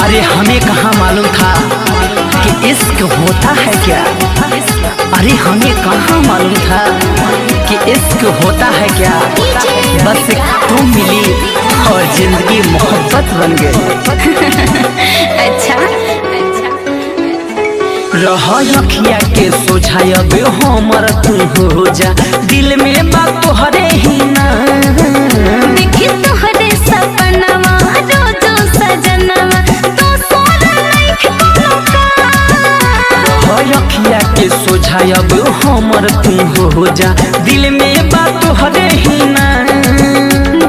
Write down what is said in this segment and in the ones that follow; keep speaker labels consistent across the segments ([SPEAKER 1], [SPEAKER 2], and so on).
[SPEAKER 1] अरे हमें कहाँ मालूम था कि इश्क होता है क्या। अरे हमें कहाँ मालूम था कि इश्क होता है क्या। बस तुम मिली और जिंदगी मोहब्बत बन गई।
[SPEAKER 2] अच्छा
[SPEAKER 1] रह अखिया के सोझायब हमर तू हो जा, दिल में बात तोहरे ही ना।
[SPEAKER 2] देखी तोहरे सपनवा रोजो सजनवा तो सोना नहीं का।
[SPEAKER 1] रह अखिया के सोझायब हमर तू हो जा, दिल में बात तोहरे ही ना।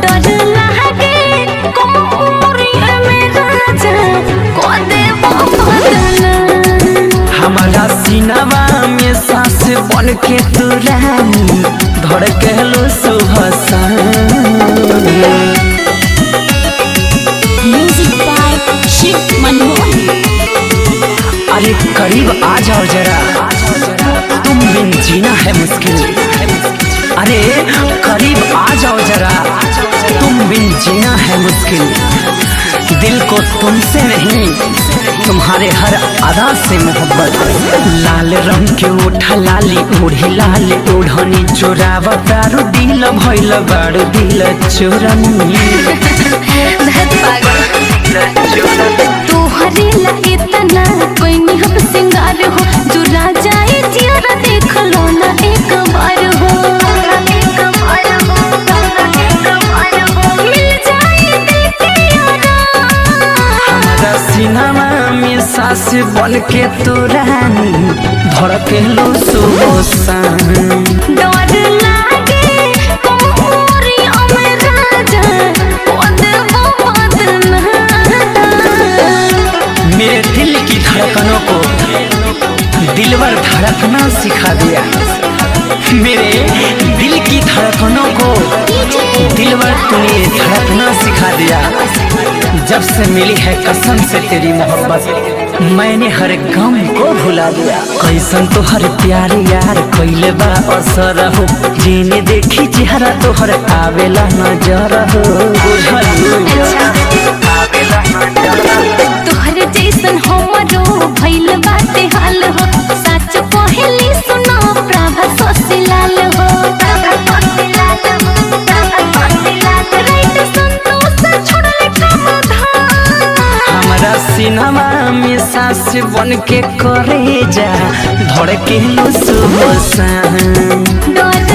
[SPEAKER 2] डर लगे कोमरिया में राजा को देबो बदना।
[SPEAKER 1] हमारा सीनावा में सांस बन के तू रानी धड़कलो सुबह शाम।
[SPEAKER 2] Music by Shiv Manmohan.
[SPEAKER 1] अरे करीब आ जाओ जरा, तुम बिन जीना है मुश्किल। अरे करीब आ जाओ जरा, तुम बिन जीना है मुश्किल। दिल को तुमसे नहीं तुम्हारे हर अदा से मोहब्बत। लाल रंग के ओठा लाली ओढ़ी लाल ओढ़नी चोरावा तारू दिल भइल बारू दिल चोरनी।
[SPEAKER 2] तोहरे ला इतना कोई निहब सिंगार हो, जो राजा जिया देख लो ना एक बार हो। मिल जाए दिल के यारा।
[SPEAKER 1] हमारा सीनामा में सांस बन के तू रानी धड़कलो सुबह शाम।
[SPEAKER 2] डर लागे कोमरिया में राजा को देबो बदना।
[SPEAKER 1] मेरे दिल की धड़कनों को दिलवर धड़कना सिखा दिया। मेरे दिल की धड़कनों को दिलवर तूने धड़कना सिखा दिया। जब से मिली है कसम से तेरी मोहब्बत, मैंने हर गम को भुला दिया। कैसन तो हर प्यार यार कैले बा असर हो, जीने देखी चेहरा तो हर आवेला नजर हो।
[SPEAKER 2] तोहर जैसन हमरो भइल बाटे हाल हो, सच पहली सुनो प्रभा ससिलाल हो। राइट संतोष छोड़ले कमधान।
[SPEAKER 1] हमारा सिनेमा में सांस बन के करे जा धड़के लो सुबह शाम।
[SPEAKER 2] डर